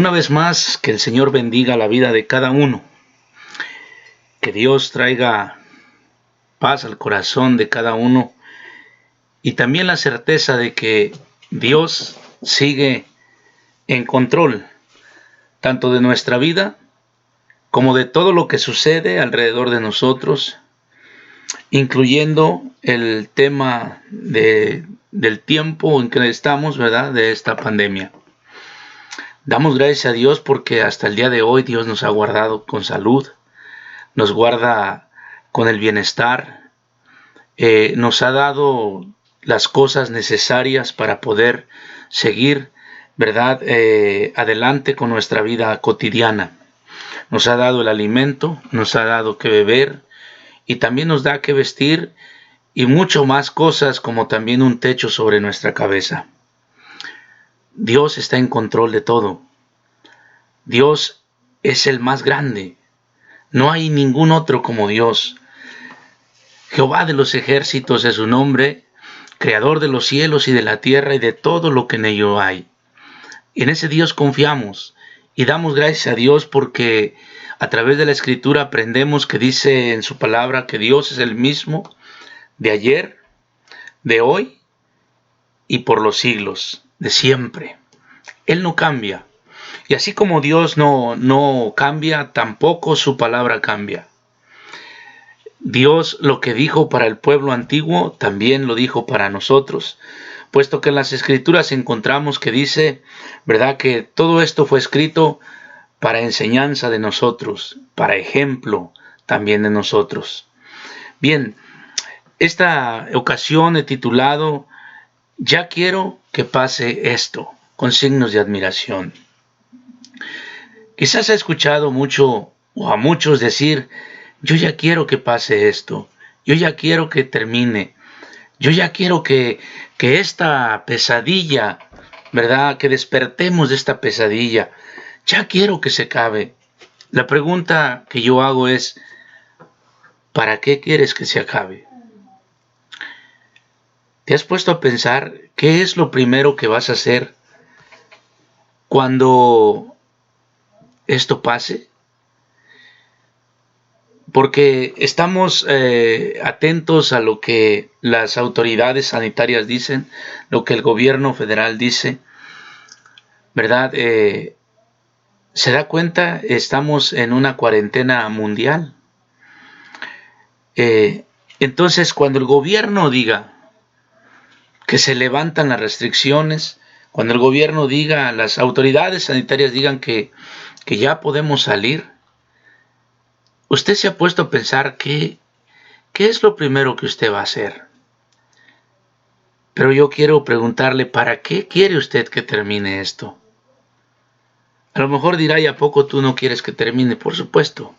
Una vez más, que el Señor bendiga la vida de cada uno. Que Dios traiga paz al corazón de cada uno. Y también la certeza de que Dios sigue en control, tanto de nuestra vida como de todo lo que sucede alrededor de nosotros, incluyendo el tema del tiempo en que estamos, ¿verdad?, de esta pandemia. Damos gracias a Dios porque hasta el día de hoy Dios nos ha guardado con salud, nos guarda con el bienestar, nos ha dado las cosas necesarias para poder seguir, ¿verdad?, adelante con nuestra vida cotidiana. Nos ha dado el alimento, nos ha dado que beber y también nos da que vestir y mucho más cosas, como también un techo sobre nuestra cabeza. Dios está en control de todo. Dios es el más grande. No hay ningún otro como Dios. Jehová de los ejércitos es su nombre, creador de los cielos y de la tierra y de todo lo que en ello hay. Y en ese Dios confiamos y damos gracias a Dios porque a través de la Escritura aprendemos que dice en su palabra que Dios es el mismo de ayer, de hoy y por los siglos, de siempre. Él no cambia. Y así como Dios no cambia, tampoco su palabra cambia. Dios lo que dijo para el pueblo antiguo, también lo dijo para nosotros, puesto que en las Escrituras encontramos que dice, ¿verdad?, que todo esto fue escrito para enseñanza de nosotros, para ejemplo también de nosotros. Bien, esta ocasión he titulado Ya quiero que pase esto, con signos de admiración. Quizás ha escuchado mucho o a muchos decir, yo ya quiero que pase esto, yo ya quiero que termine, yo ya quiero que esta pesadilla, ¿verdad?, que despertemos de esta pesadilla, ya quiero que se acabe. La pregunta que yo hago es, ¿para qué quieres que se acabe? ¿Te has puesto a pensar qué es lo primero que vas a hacer cuando esto pase? Porque estamos atentos a lo que las autoridades sanitarias dicen, lo que el gobierno federal dice, ¿verdad? ¿Se da cuenta? Estamos en una cuarentena mundial. Entonces, cuando el gobierno diga que se levantan las restricciones, cuando el gobierno diga, las autoridades sanitarias digan que ya podemos salir, usted se ha puesto a pensar ¿qué es lo primero que usted va a hacer? Pero yo quiero preguntarle, ¿para qué quiere usted que termine esto? A lo mejor dirá, ¿y a poco tú no quieres que termine? Por supuesto.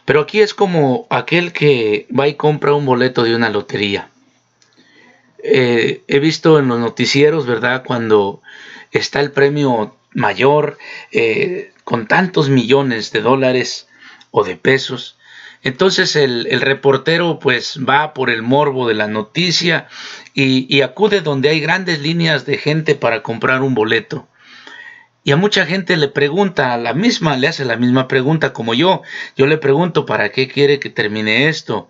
Pero aquí es como aquel que va y compra un boleto de una lotería. He visto en los noticieros, ¿verdad?, cuando está el premio mayor con tantos millones de dólares o de pesos. Entonces el reportero pues va por el morbo de la noticia y acude donde hay grandes líneas de gente para comprar un boleto. Y a mucha gente le pregunta le hace la misma pregunta como yo. Yo le pregunto, ¿para qué quiere que termine esto?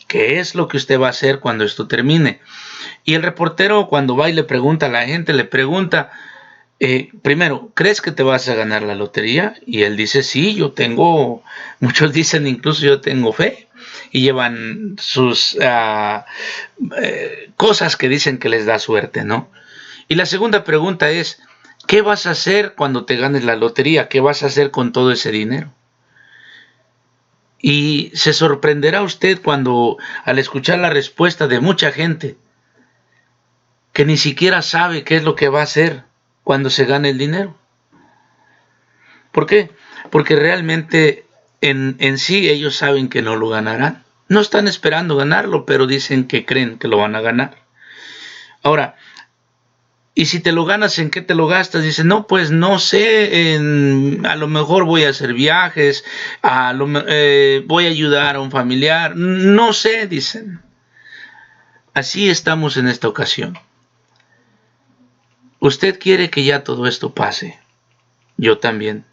¿Qué es lo que usted va a hacer cuando esto termine? Y el reportero, cuando va y le pregunta a la gente, le pregunta, primero, ¿crees que te vas a ganar la lotería? Y él dice, sí, muchos dicen incluso yo tengo fe. Y llevan sus cosas que dicen que les da suerte, ¿no? Y la segunda pregunta es, ¿qué vas a hacer cuando te ganes la lotería? ¿Qué vas a hacer con todo ese dinero? Y se sorprenderá usted cuando, al escuchar la respuesta de mucha gente, que ni siquiera sabe qué es lo que va a hacer cuando se gane el dinero. ¿Por qué? Porque realmente en sí ellos saben que no lo ganarán. No están esperando ganarlo, pero dicen que creen que lo van a ganar. Ahora, y si te lo ganas, ¿en qué te lo gastas? Dicen, no, pues no sé, a lo mejor voy a hacer viajes, voy a ayudar a un familiar, no sé, dicen. Así estamos en esta ocasión. Usted quiere que ya todo esto pase. yo también.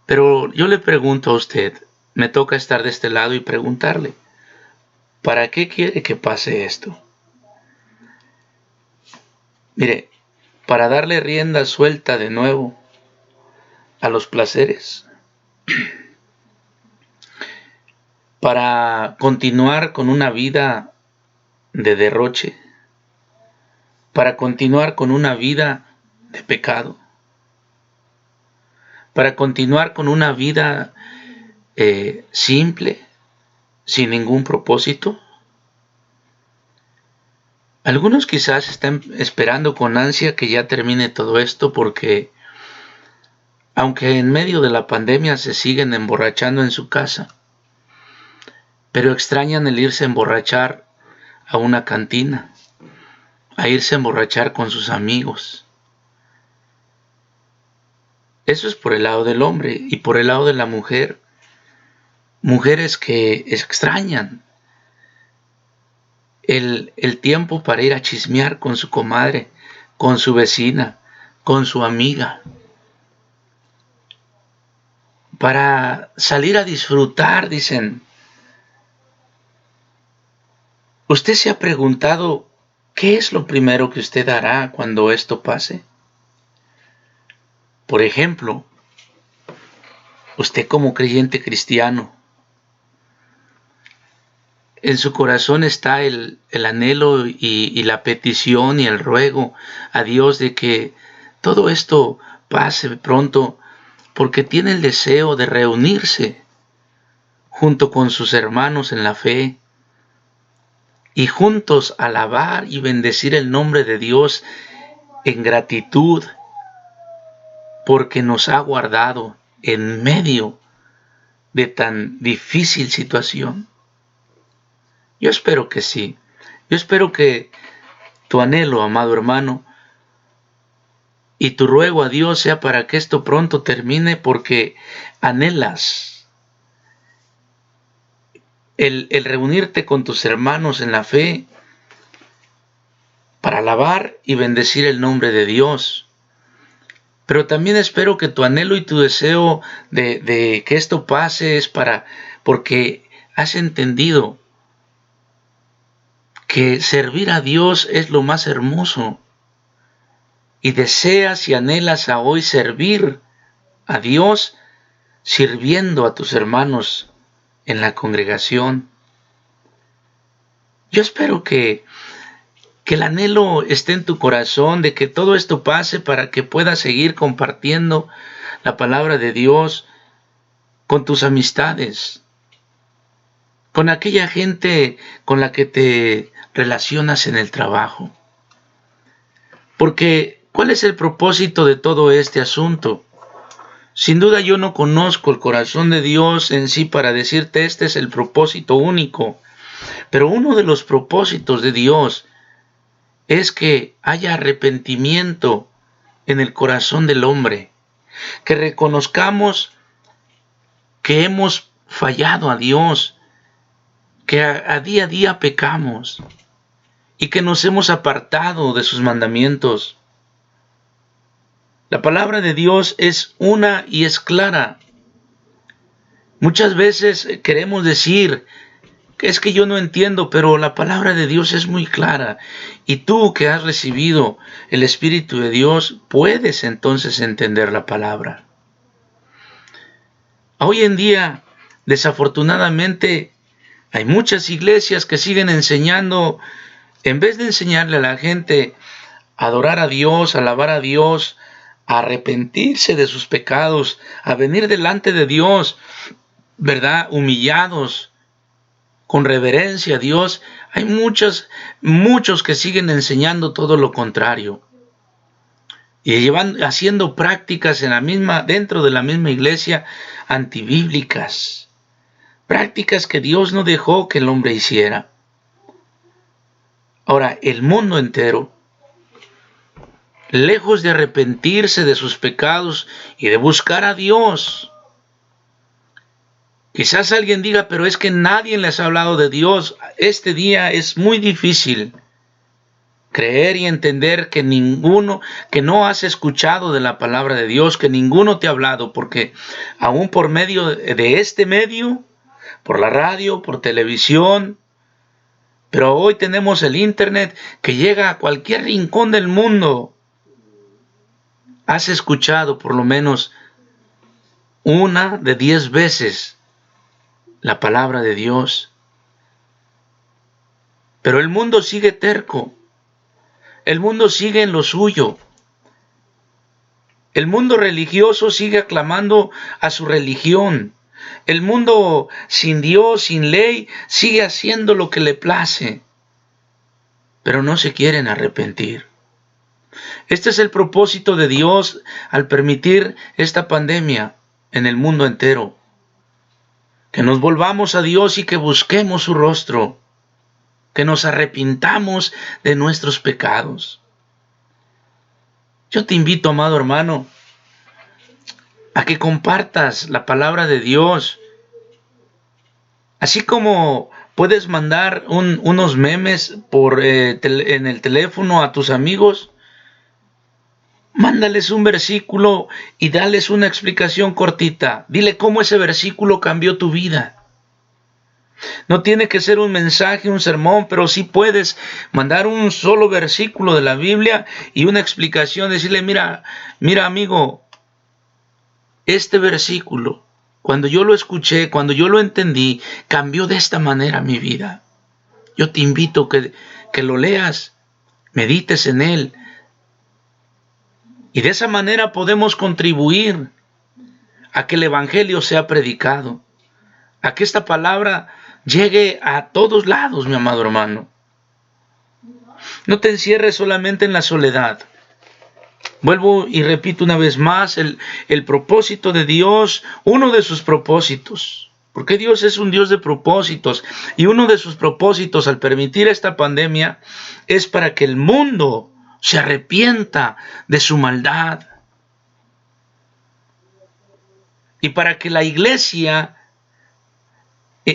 Pero yo le pregunto a usted, me toca estar de este lado y preguntarle, ¿para qué quiere que pase esto? Mire, para darle rienda suelta de nuevo a los placeres, para continuar con una vida de derroche, para continuar con una vida de pecado, para continuar con una vida simple, sin ningún propósito. Algunos quizás están esperando con ansia que ya termine todo esto porque, aunque en medio de la pandemia se siguen emborrachando en su casa, pero extrañan el irse a emborrachar a una cantina, a irse a emborrachar con sus amigos. Eso es por el lado del hombre, y por el lado de la mujer, mujeres que extrañan el tiempo para ir a chismear con su comadre, con su vecina, con su amiga, para salir a disfrutar, dicen. ¿Usted se ha preguntado qué es lo primero que usted hará cuando esto pase? Por ejemplo, usted como creyente cristiano, en su corazón está el anhelo y la petición y el ruego a Dios de que todo esto pase pronto, porque tiene el deseo de reunirse junto con sus hermanos en la fe y juntos alabar y bendecir el nombre de Dios en gratitud, porque nos ha guardado en medio de tan difícil situación. Yo espero que sí. Yo espero que tu anhelo, amado hermano, y tu ruego a Dios sea para que esto pronto termine, porque anhelas el reunirte con tus hermanos en la fe para alabar y bendecir el nombre de Dios. Pero también espero que tu anhelo y tu deseo de que esto pase es porque has entendido que servir a Dios es lo más hermoso, y deseas y anhelas a hoy servir a Dios sirviendo a tus hermanos en la congregación. Yo espero que el anhelo esté en tu corazón de que todo esto pase para que puedas seguir compartiendo la palabra de Dios con tus amistades, con aquella gente con la que te relacionas en el trabajo. Porque, ¿cuál es el propósito de todo este asunto? Sin duda yo no conozco el corazón de Dios en sí para decirte este es el propósito único, pero uno de los propósitos de Dios es que haya arrepentimiento en el corazón del hombre, que reconozcamos que hemos fallado a Dios, que a día pecamos y que nos hemos apartado de sus mandamientos. La palabra de Dios es una y es clara. Muchas veces queremos decir que es que yo no entiendo, pero la palabra de Dios es muy clara. Y tú que has recibido el Espíritu de Dios, puedes entonces entender la palabra. Hoy en día, desafortunadamente, hay muchas iglesias que siguen enseñando, en vez de enseñarle a la gente a adorar a Dios, a alabar a Dios, a arrepentirse de sus pecados, a venir delante de Dios, ¿verdad? Humillados, con reverencia a Dios, hay muchos que siguen enseñando todo lo contrario. Y haciendo prácticas dentro de la misma iglesia, antibíblicas. Prácticas que Dios no dejó que el hombre hiciera. Ahora, el mundo entero, lejos de arrepentirse de sus pecados y de buscar a Dios, quizás alguien diga, pero es que nadie les ha hablado de Dios. Este día es muy difícil. Creer y entender que que no has escuchado de la palabra de Dios, que ninguno te ha hablado, porque aún por medio de este medio, por la radio, por televisión, pero hoy tenemos el internet que llega a cualquier rincón del mundo. Has escuchado por lo menos una de 10 veces la palabra de Dios. Pero el mundo sigue terco. El mundo sigue en lo suyo. El mundo religioso sigue aclamando a su religión. El mundo sin Dios, sin ley, sigue haciendo lo que le place. Pero no se quieren arrepentir. Este es el propósito de Dios al permitir esta pandemia en el mundo entero. Que nos volvamos a Dios y que busquemos su rostro. Que nos arrepintamos de nuestros pecados. Yo te invito, amado hermano, a que compartas la palabra de Dios. Así como puedes mandar unos memes en el teléfono a tus amigos, mándales un versículo y dales una explicación cortita. Dile cómo ese versículo cambió tu vida. No tiene que ser un mensaje, un sermón, pero sí puedes mandar un solo versículo de la Biblia y una explicación. Decirle, mira amigo, este versículo, cuando yo lo escuché, cuando yo lo entendí, cambió de esta manera mi vida. Yo te invito que lo leas, medites en él. Y de esa manera podemos contribuir a que el Evangelio sea predicado, a que esta palabra llegue a todos lados, mi amado hermano. No te encierres solamente en la soledad. Vuelvo y repito una vez más, el propósito de Dios, uno de sus propósitos, porque Dios es un Dios de propósitos, y uno de sus propósitos al permitir esta pandemia es para que el mundo se arrepienta de su maldad, y para que la iglesia,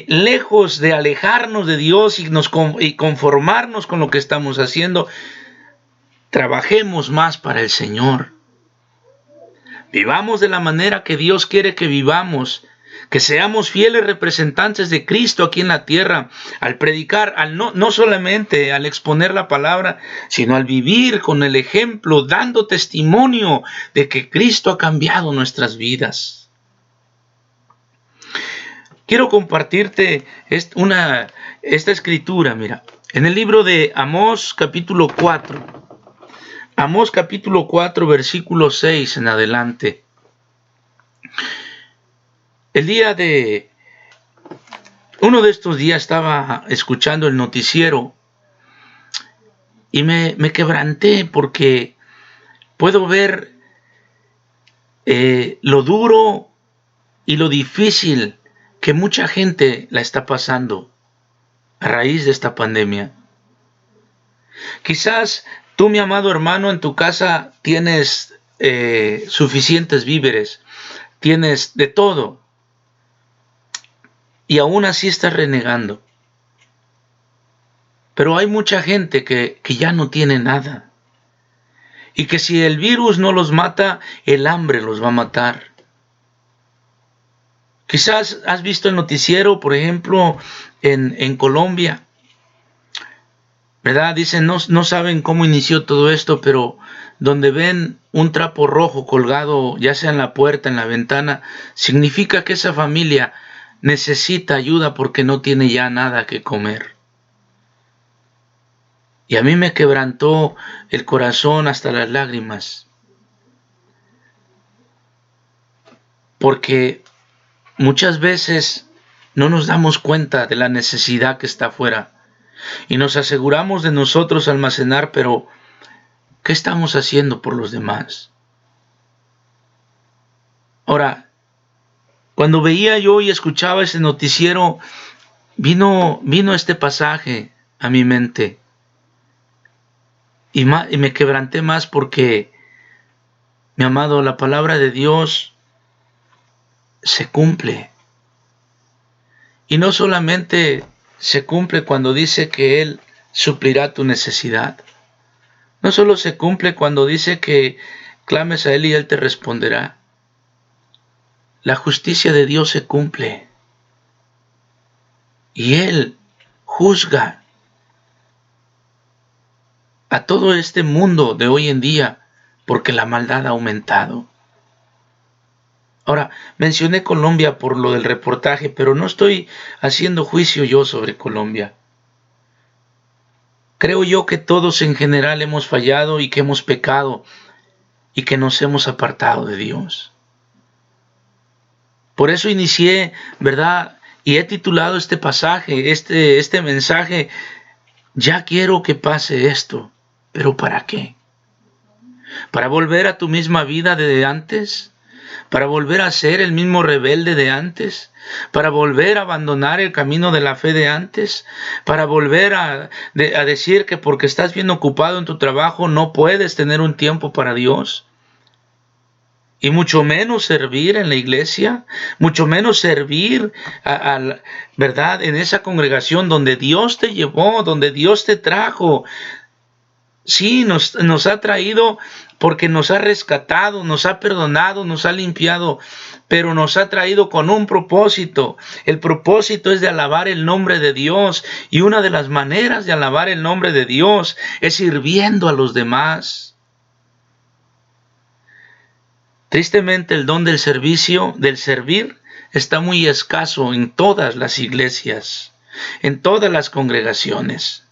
lejos de alejarnos de Dios y conformarnos con lo que estamos haciendo, trabajemos más para el Señor. Vivamos de la manera que Dios quiere que vivamos, que seamos fieles representantes de Cristo aquí en la tierra, al predicar, no solamente al exponer la palabra, sino al vivir con el ejemplo, dando testimonio de que Cristo ha cambiado nuestras vidas. Quiero compartirte esta escritura, mira, en el libro de Amós capítulo 4. Amós capítulo 4, versículo 6 en adelante. Uno de estos días estaba escuchando el noticiero y me quebranté porque puedo ver lo duro y lo difícil que mucha gente la está pasando a raíz de esta pandemia. Quizás tú, mi amado hermano, en tu casa tienes suficientes víveres, tienes de todo, y aún así estás renegando. Pero hay mucha gente que ya no tiene nada, y que si el virus no los mata, el hambre los va a matar. Quizás has visto el noticiero, por ejemplo, en Colombia, ¿verdad? Dicen, no saben cómo inició todo esto, pero donde ven un trapo rojo colgado, ya sea en la puerta, en la ventana, significa que esa familia necesita ayuda porque no tiene ya nada que comer. Y a mí me quebrantó el corazón hasta las lágrimas, porque muchas veces no nos damos cuenta de la necesidad que está afuera y nos aseguramos de nosotros almacenar, pero ¿qué estamos haciendo por los demás? Ahora, cuando veía yo y escuchaba ese noticiero, vino este pasaje a mi mente y me quebranté más porque, mi amado, la palabra de Dios se cumple. Y no solamente se cumple cuando dice que Él suplirá tu necesidad, No solo se cumple cuando dice que clames a Él y Él te responderá. La justicia de Dios se cumple. Y Él juzga a todo este mundo de hoy en día porque la maldad ha aumentado. Ahora, mencioné Colombia por lo del reportaje, pero no estoy haciendo juicio yo sobre Colombia. Creo yo que todos en general hemos fallado y que hemos pecado y que nos hemos apartado de Dios. Por eso inicié, ¿verdad? Y he titulado este pasaje, este mensaje, ya quiero que pase esto, pero ¿para qué? ¿Para volver a tu misma vida de antes? ¿Para volver a ser el mismo rebelde de antes? ¿Para volver a abandonar el camino de la fe de antes? ¿Para volver a decir que porque estás bien ocupado en tu trabajo no puedes tener un tiempo para Dios? Y mucho menos servir en la iglesia, mucho menos servir ¿verdad? En esa congregación donde Dios te llevó, donde Dios te trajo. Sí, nos ha traído porque nos ha rescatado, nos ha perdonado, nos ha limpiado, pero nos ha traído con un propósito. El propósito es de alabar el nombre de Dios, y una de las maneras de alabar el nombre de Dios es sirviendo a los demás. Tristemente, el don del servicio, del servir, está muy escaso en todas las iglesias, en todas las congregaciones.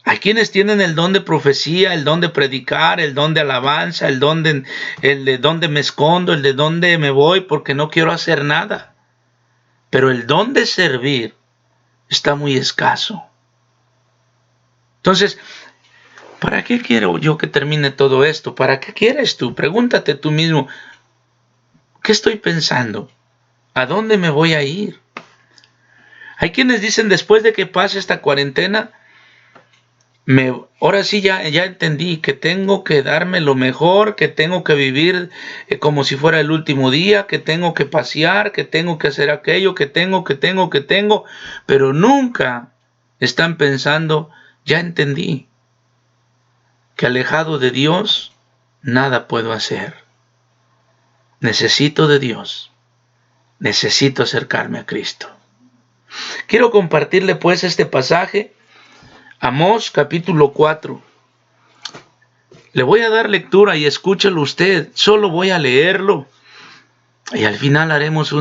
Hay quienes tienen el don de profecía, el don de predicar, el don de alabanza, el de dónde me escondo, el de dónde me voy porque no quiero hacer nada. Pero el don de servir está muy escaso. Entonces, ¿para qué quiero yo que termine todo esto? ¿Para qué quieres tú? Pregúntate tú mismo, ¿qué estoy pensando? ¿A dónde me voy a ir? Hay quienes dicen, después de que pase esta cuarentena, ahora sí ya entendí que tengo que darme lo mejor, que tengo que vivir como si fuera el último día, que tengo que pasear, que tengo que hacer aquello, que tengo, pero nunca están pensando, ya entendí que alejado de Dios nada puedo hacer. Necesito de Dios, necesito acercarme a Cristo. Quiero compartirle pues este pasaje, Amós capítulo 4. Le voy a dar lectura y escúchelo usted. Solo voy a leerlo. Y al final haremos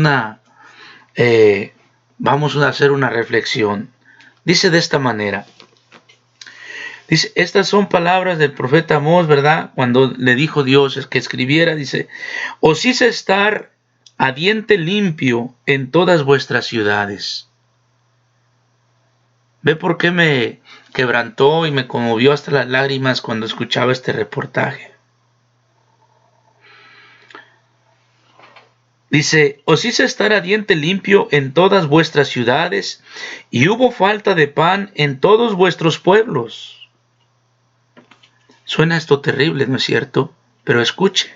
vamos a hacer una reflexión. Dice de esta manera. Dice, estas son palabras del profeta Amós, ¿verdad? Cuando le dijo Dios que escribiera, dice, os hice estar a diente limpio en todas vuestras ciudades. ¿Ve por qué me quebrantó y me conmovió hasta las lágrimas cuando escuchaba este reportaje? Dice, os hice estar a diente limpio en todas vuestras ciudades, y hubo falta de pan en todos vuestros pueblos. Suena esto terrible, ¿no es cierto? Pero escuche.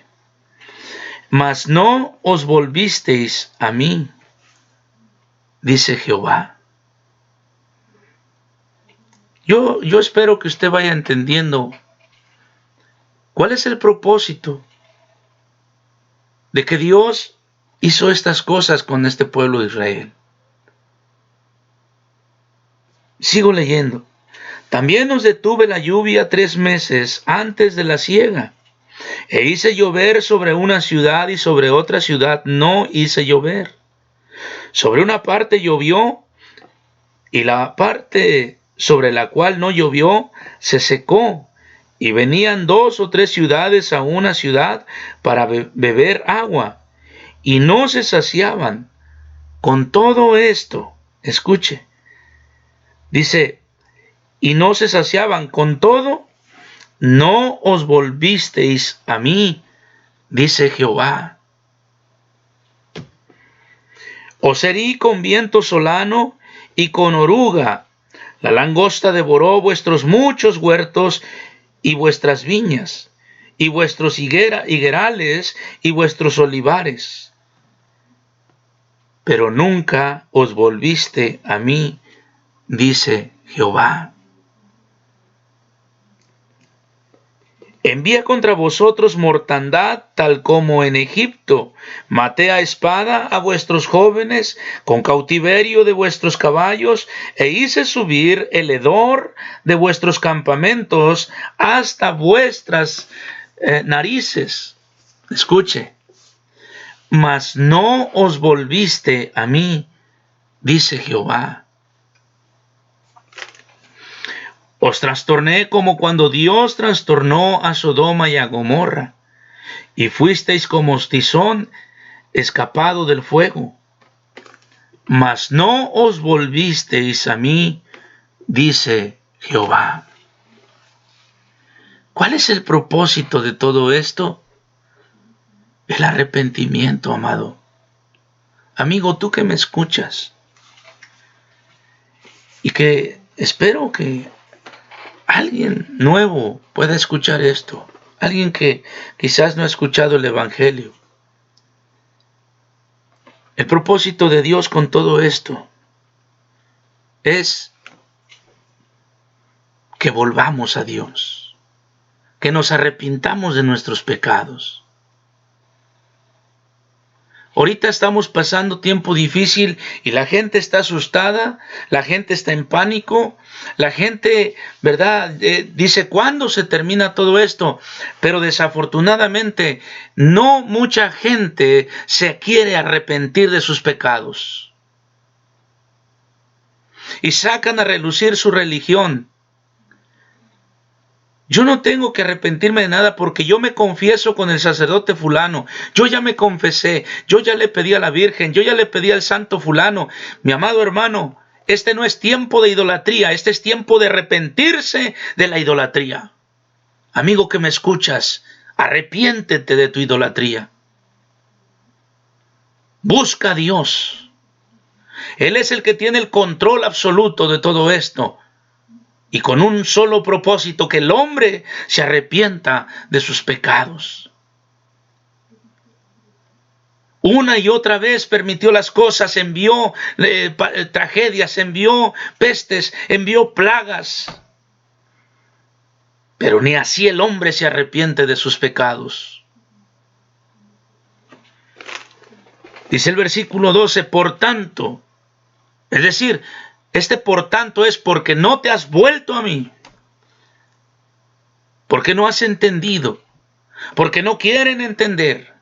Mas no os volvisteis a mí, dice Jehová. Yo espero que usted vaya entendiendo cuál es el propósito de que Dios hizo estas cosas con este pueblo de Israel. Sigo leyendo. También os detuve la lluvia 3 meses antes de la siega, e hice llover sobre una ciudad y sobre otra ciudad no hice llover. Sobre una parte llovió, y la parte sobre la cual no llovió se secó, y venían 2 o 3 ciudades a una ciudad para beber agua, y no se saciaban. Con todo esto, escuche, dice, y no se saciaban, con todo, no os volvisteis a mí, dice Jehová. Os herí con viento solano y con oruga. La langosta devoró vuestros muchos huertos y vuestras viñas, y vuestros higuerales y vuestros olivares. Pero nunca os volviste a mí, dice Jehová. Envía contra vosotros mortandad, tal como en Egipto. Maté a espada a vuestros jóvenes, con cautiverio de vuestros caballos, e hice subir el hedor de vuestros campamentos hasta vuestras narices. Escuche. Mas no os volviste a mí, dice Jehová. Os trastorné como cuando Dios trastornó a Sodoma y a Gomorra, y fuisteis como tizón escapado del fuego. Mas no os volvisteis a mí, dice Jehová. ¿Cuál es el propósito de todo esto? El arrepentimiento, amado. Amigo, tú que me escuchas, y que espero que alguien nuevo pueda escuchar esto, alguien que quizás no ha escuchado el Evangelio. El propósito de Dios con todo esto es que volvamos a Dios, que nos arrepintamos de nuestros pecados. Ahorita estamos pasando tiempo difícil y la gente está asustada, la gente está en pánico, la gente, ¿verdad? Dice, ¿cuándo se termina todo esto? Pero desafortunadamente no mucha gente se quiere arrepentir de sus pecados. Y sacan a relucir su religión. Yo no tengo que arrepentirme de nada porque yo me confieso con el sacerdote fulano. Yo ya me confesé, yo ya le pedí a la Virgen, yo ya le pedí al santo fulano. Mi amado hermano, este no es tiempo de idolatría, este es tiempo de arrepentirse de la idolatría. Amigo que me escuchas, arrepiéntete de tu idolatría. Busca a Dios. Él es el que tiene el control absoluto de todo esto. Y con un solo propósito, que el hombre se arrepienta de sus pecados. Una y otra vez permitió las cosas, envió tragedias, envió pestes, envió plagas. Pero ni así el hombre se arrepiente de sus pecados. Dice el versículo 12, por tanto, es decir, este por tanto es porque no te has vuelto a mí, porque no has entendido, porque no quieren entender.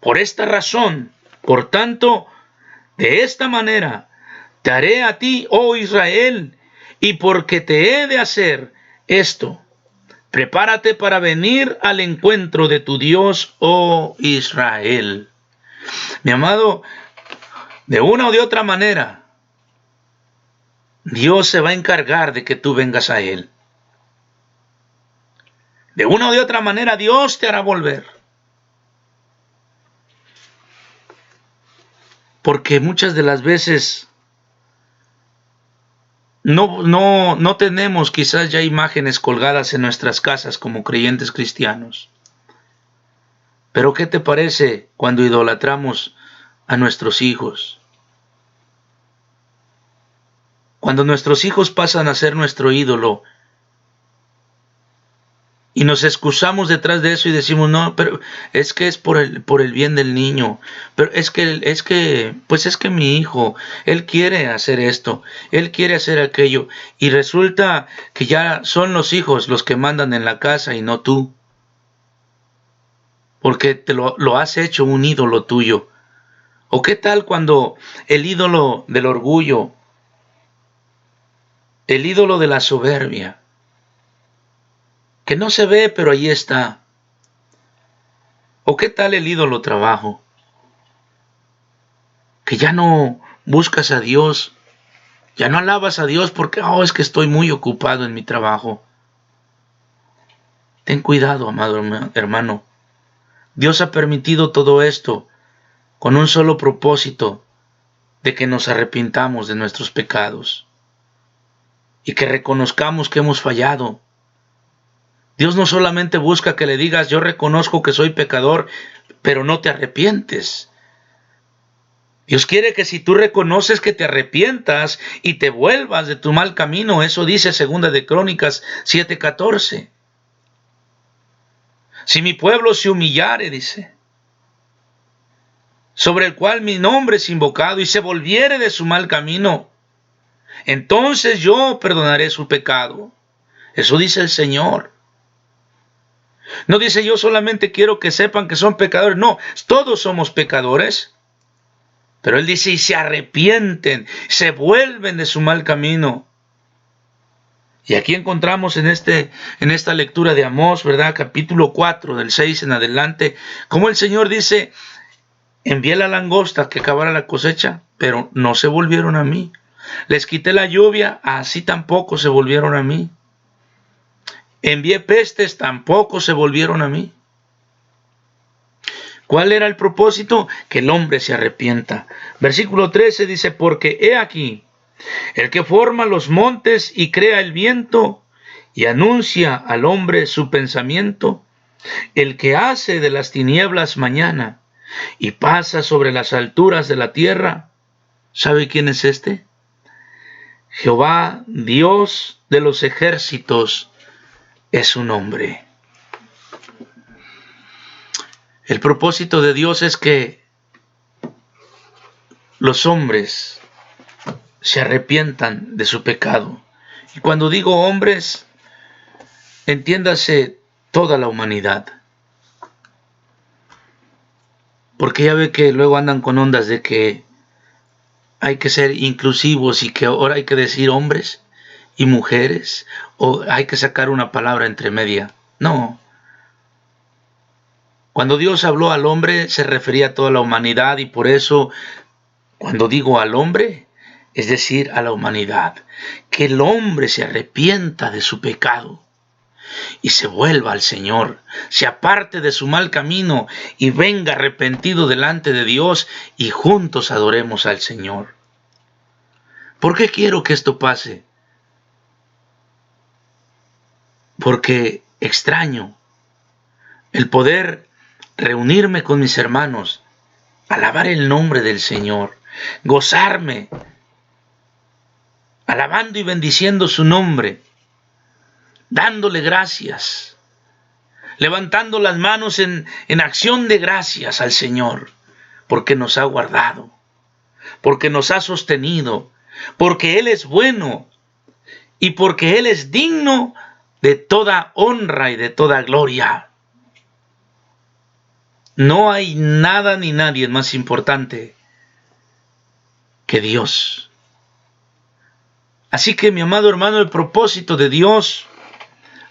Por esta razón, por tanto, de esta manera te haré a ti, oh Israel, y porque te he de hacer esto, prepárate para venir al encuentro de tu Dios, oh Israel. Mi amado, de una o de otra manera, Dios se va a encargar de que tú vengas a Él. De una o de otra manera, Dios te hará volver. Porque muchas de las veces no tenemos quizás ya imágenes colgadas en nuestras casas como creyentes cristianos. Pero ¿qué te parece cuando idolatramos a nuestros hijos? Cuando nuestros hijos pasan a ser nuestro ídolo y nos excusamos detrás de eso y decimos, no, pero es que es por el bien del niño, pero es que mi hijo, él quiere hacer esto, él quiere hacer aquello, y resulta que ya son los hijos los que mandan en la casa y no tú, porque te lo has hecho un ídolo tuyo. ¿O qué tal cuando el ídolo del orgullo, el ídolo de la soberbia, que no se ve pero ahí está? ¿O qué tal el ídolo trabajo, que ya no buscas a Dios, ya no alabas a Dios porque es que estoy muy ocupado en mi trabajo? Ten cuidado, amado hermano. Dios ha permitido todo esto con un solo propósito, de que nos arrepintamos de nuestros pecados y que reconozcamos que hemos fallado. Dios no solamente busca que le digas, yo reconozco que soy pecador, pero no te arrepientes. Dios quiere que si tú reconoces, que te arrepientas y te vuelvas de tu mal camino. Eso dice 2 de Crónicas 7:14. Si mi pueblo se humillare, dice, sobre el cual mi nombre es invocado, y se volviere de su mal camino, entonces yo perdonaré su pecado. Eso dice el Señor. No dice yo solamente quiero que sepan que son pecadores. No, todos somos pecadores. Pero Él dice, y se arrepienten, se vuelven de su mal camino. Y aquí encontramos en esta lectura de Amós, ¿verdad? Capítulo 4, del 6 en adelante, como el Señor dice, envié la langosta que acabara la cosecha, pero no se volvieron a mí. Les quité la lluvia, así tampoco se volvieron a mí. Envié pestes, tampoco se volvieron a mí. ¿Cuál era el propósito? Que el hombre se arrepienta. Versículo 13 dice, porque he aquí, el que forma los montes y crea el viento y anuncia al hombre su pensamiento, el que hace de las tinieblas mañana y pasa sobre las alturas de la tierra. ¿Sabe quién es este? Jehová, Dios de los ejércitos, es su nombre. El propósito de Dios es que los hombres se arrepientan de su pecado. Y cuando digo hombres, entiéndase toda la humanidad. Porque ya ve que luego andan con ondas de que hay que ser inclusivos y que ahora hay que decir hombres y mujeres, o hay que sacar una palabra entre media. No. Cuando Dios habló al hombre, se refería a toda la humanidad, y por eso, cuando digo al hombre, es decir, a la humanidad, que el hombre se arrepienta de su pecado y se vuelva al Señor, se aparte de su mal camino y venga arrepentido delante de Dios y juntos adoremos al Señor. ¿Por qué quiero que esto pase? Porque extraño el poder reunirme con mis hermanos, alabar el nombre del Señor, gozarme, alabando y bendiciendo su nombre, dándole gracias, levantando las manos en acción de gracias al Señor, porque nos ha guardado, porque nos ha sostenido, porque Él es bueno y porque Él es digno de toda honra y de toda gloria. No hay nada ni nadie más importante que Dios. Así que, mi amado hermano, el propósito de Dios,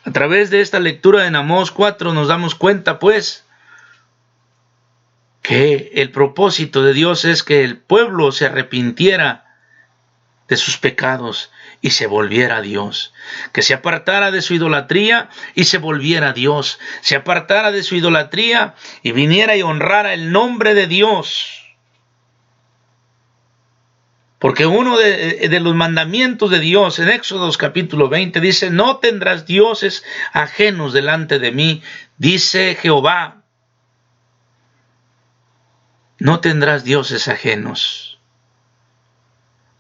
a través de esta lectura en Amós 4, nos damos cuenta, pues, que el propósito de Dios es que el pueblo se arrepintiera de sus pecados y se volviera a Dios, que se apartara de su idolatría y se volviera a Dios, se apartara de su idolatría y viniera y honrara el nombre de Dios. Porque uno de los mandamientos de Dios en Éxodo capítulo 20 dice, no tendrás dioses ajenos delante de mí, dice Jehová. No tendrás dioses ajenos.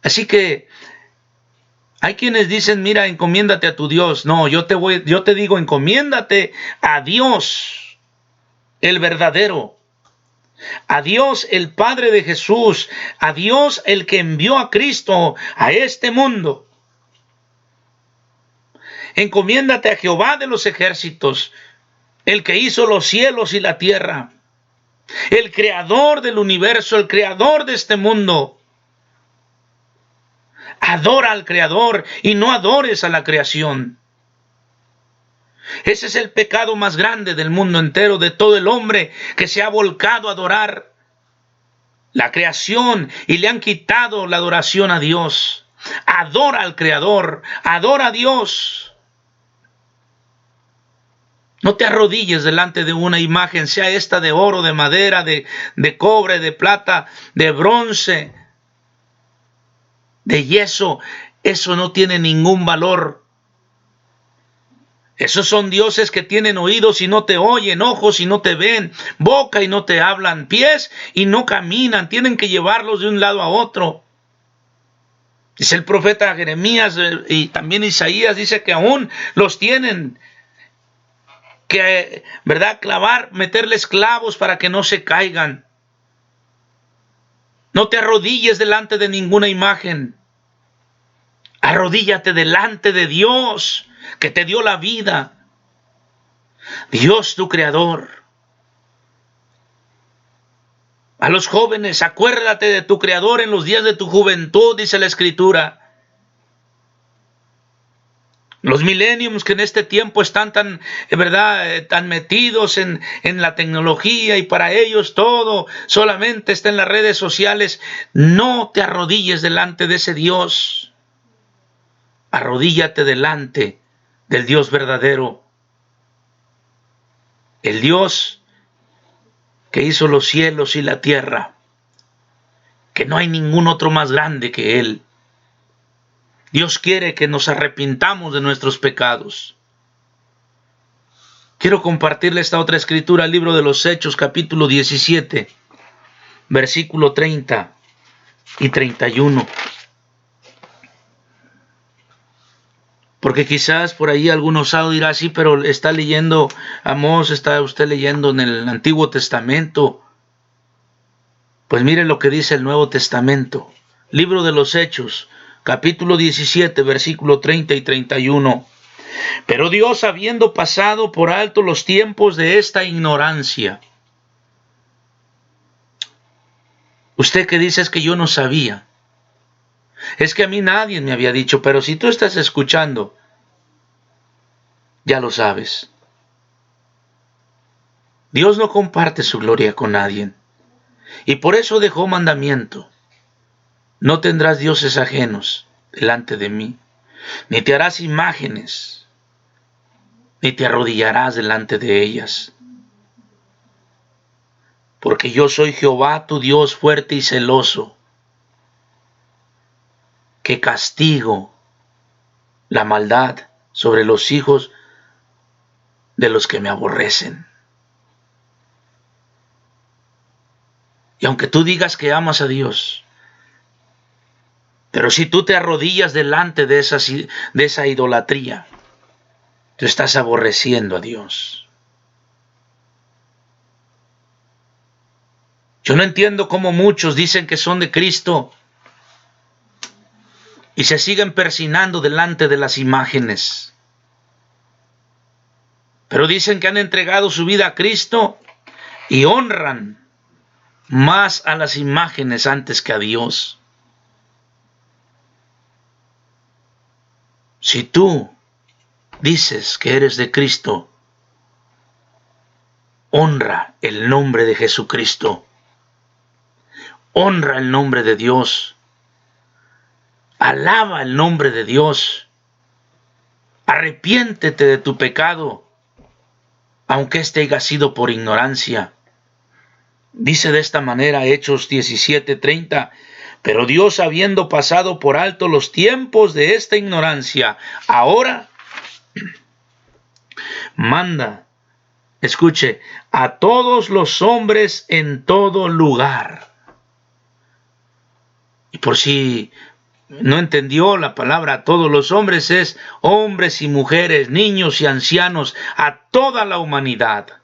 Así que hay quienes dicen, mira, encomiéndate a tu Dios. No, yo te digo, encomiéndate a Dios, el verdadero. A Dios, el Padre de Jesús. A Dios, el que envió a Cristo a este mundo. Encomiéndate a Jehová de los ejércitos, el que hizo los cielos y la tierra. El creador del universo, el creador de este mundo. Adora al Creador y no adores a la creación. Ese es el pecado más grande del mundo entero, de todo el hombre que se ha volcado a adorar la creación y le han quitado la adoración a Dios. Adora al Creador, adora a Dios. No te arrodilles delante de una imagen, sea esta de oro, de madera, de cobre, de plata, de bronce, de yeso. Eso no tiene ningún valor. Esos son dioses que tienen oídos y no te oyen, ojos y no te ven, boca y no te hablan, pies y no caminan. Tienen que llevarlos de un lado a otro. Dice el profeta Jeremías y también Isaías, dice que aún los tienen que, ¿verdad? Clavar, meterles clavos para que no se caigan. No te arrodilles delante de ninguna imagen. Arrodíllate delante de Dios, que te dio la vida. Dios tu creador. A los jóvenes, acuérdate de tu creador en los días de tu juventud, dice la Escritura. Los millenniums que en este tiempo están tan, ¿verdad?, tan metidos en la tecnología, y para ellos todo solamente está en las redes sociales. No te arrodilles delante de ese Dios. Arrodíllate delante del Dios verdadero. El Dios que hizo los cielos y la tierra. Que no hay ningún otro más grande que Él. Dios quiere que nos arrepintamos de nuestros pecados. Quiero compartirle esta otra escritura, el libro de los Hechos, capítulo 17, versículo 30 y 31. Porque quizás por ahí algún osado dirá, sí, pero está leyendo Amós, está usted leyendo en el Antiguo Testamento. Pues mire lo que dice el Nuevo Testamento. Libro de los Hechos, capítulo 17, versículo 30 y 31. Pero Dios, habiendo pasado por alto los tiempos de esta ignorancia. Usted que dice, es que yo no sabía. Es que a mí nadie me había dicho, pero si tú estás escuchando, ya lo sabes. Dios no comparte su gloria con nadie. Y por eso dejó mandamiento. No tendrás dioses ajenos delante de mí, ni te harás imágenes, ni te arrodillarás delante de ellas. Porque yo soy Jehová tu Dios fuerte y celoso, que castigo la maldad sobre los hijos de los que me aborrecen. Y aunque tú digas que amas a Dios, pero si tú te arrodillas delante de esa idolatría, tú estás aborreciendo a Dios. Yo no entiendo cómo muchos dicen que son de Cristo y se siguen persinando delante de las imágenes. Pero dicen que han entregado su vida a Cristo y honran más a las imágenes antes que a Dios. Si tú dices que eres de Cristo, honra el nombre de Jesucristo. Honra el nombre de Dios. Alaba el nombre de Dios. Arrepiéntete de tu pecado, aunque este haya sido por ignorancia. Dice de esta manera Hechos 17:30, pero Dios, habiendo pasado por alto los tiempos de esta ignorancia, ahora manda, escuche, a todos los hombres en todo lugar. Y por si no entendió, la palabra a todos los hombres es hombres y mujeres, niños y ancianos, a toda la humanidad,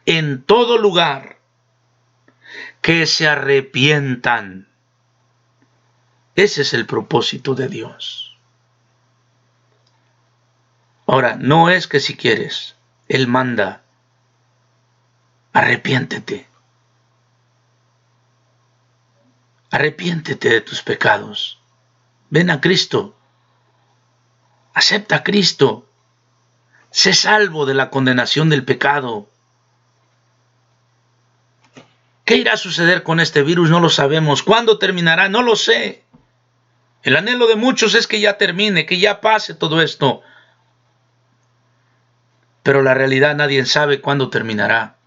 en todo lugar, que se arrepientan. Ese es el propósito de Dios. Ahora, no es que si quieres, Él manda, arrepiéntete. Arrepiéntete de tus pecados. Ven a Cristo. Acepta a Cristo. Sé salvo de la condenación del pecado. ¿Qué irá a suceder con este virus? No lo sabemos. ¿Cuándo terminará? No lo sé. El anhelo de muchos es que ya termine, que ya pase todo esto. Pero la realidad nadie sabe cuándo terminará.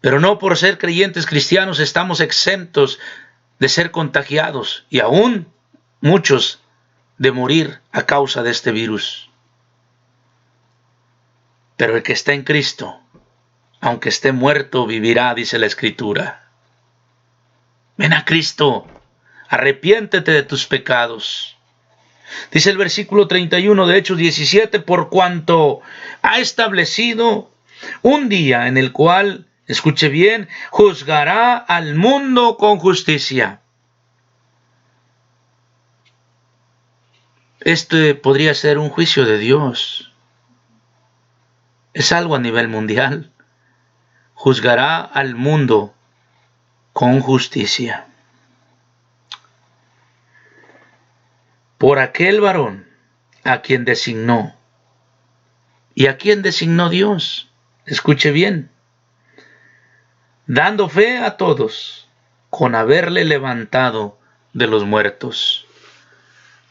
Pero no por ser creyentes cristianos estamos exentos de ser contagiados y aún muchos de morir a causa de este virus. Pero el que está en Cristo, aunque esté muerto, vivirá, dice la Escritura. Ven a Cristo, arrepiéntete de tus pecados. Dice el versículo 31 de Hechos 17, por cuanto ha establecido un día en el cual, escuche bien, juzgará al mundo con justicia. Este podría ser un juicio de Dios. Es algo a nivel mundial. Juzgará al mundo con justicia. Por aquel varón a quien designó. ¿Y a quién designó Dios? Escuche bien. Dando fe a todos, con haberle levantado de los muertos.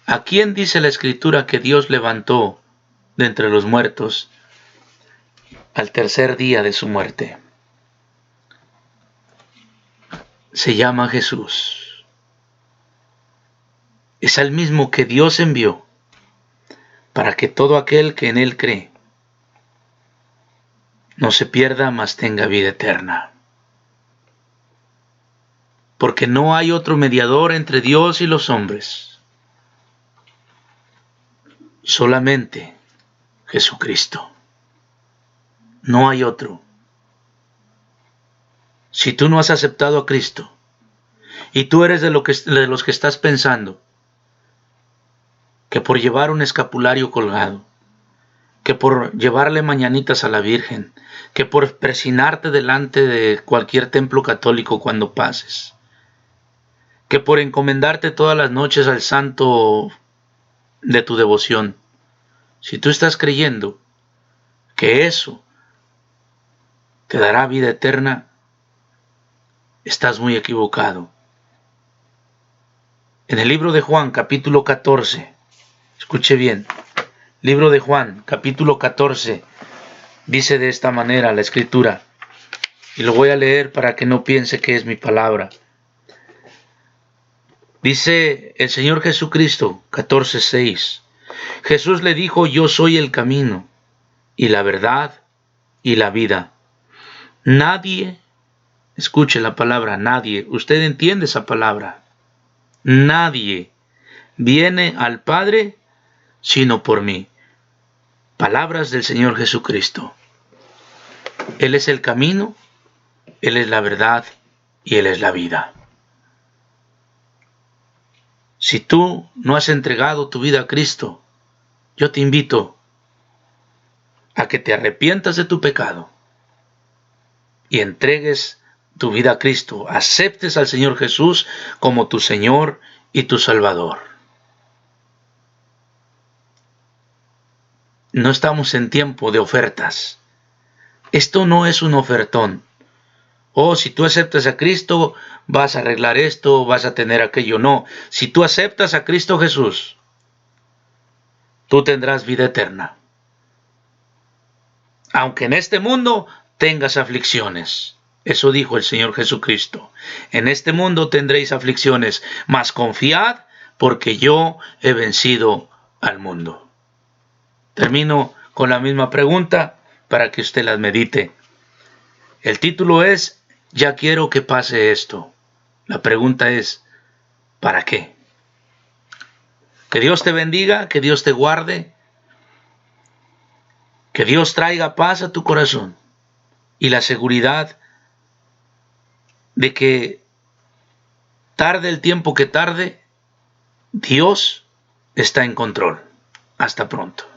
¿A quién dice la Escritura que Dios levantó de entre los muertos al tercer día de su muerte? Se llama Jesús. Es el mismo que Dios envió para que todo aquel que en Él cree no se pierda, mas tenga vida eterna. Porque no hay otro mediador entre Dios y los hombres. Solamente Jesucristo. No hay otro. Si tú no has aceptado a Cristo y tú eres de los que estás pensando que por llevar un escapulario colgado, que por llevarle mañanitas a la Virgen, que por presinarte delante de cualquier templo católico cuando pases, que por encomendarte todas las noches al santo de tu devoción, si tú estás creyendo que eso te dará vida eterna, estás muy equivocado. En el libro de Juan, capítulo 14, escuche bien, libro de Juan, capítulo 14, dice de esta manera la Escritura, y lo voy a leer para que no piense que es mi palabra. Dice el Señor Jesucristo, 14:6, Jesús le dijo, yo soy el camino, y la verdad, y la vida. Nadie, escuche la palabra nadie, usted entiende esa palabra, nadie viene al Padre sino por mí. Palabras del Señor Jesucristo. Él es el camino, Él es la verdad y Él es la vida. Si tú no has entregado tu vida a Cristo, yo te invito a que te arrepientas de tu pecado y entregues tu vida a Cristo, aceptes al Señor Jesús como tu Señor y tu Salvador. No estamos en tiempo de ofertas. Esto no es un ofertón. Oh, si tú aceptas a Cristo, vas a arreglar esto, vas a tener aquello. No, si tú aceptas a Cristo Jesús, tú tendrás vida eterna. Aunque en este mundo tengas aflicciones. Eso dijo el Señor Jesucristo. En este mundo tendréis aflicciones, mas confiad, porque yo he vencido al mundo. Termino con la misma pregunta para que usted las medite. El título es, ya quiero que pase esto. La pregunta es, ¿para qué? Que Dios te bendiga, que Dios te guarde, que Dios traiga paz a tu corazón y la seguridad de que tarde el tiempo que tarde, Dios está en control. Hasta pronto.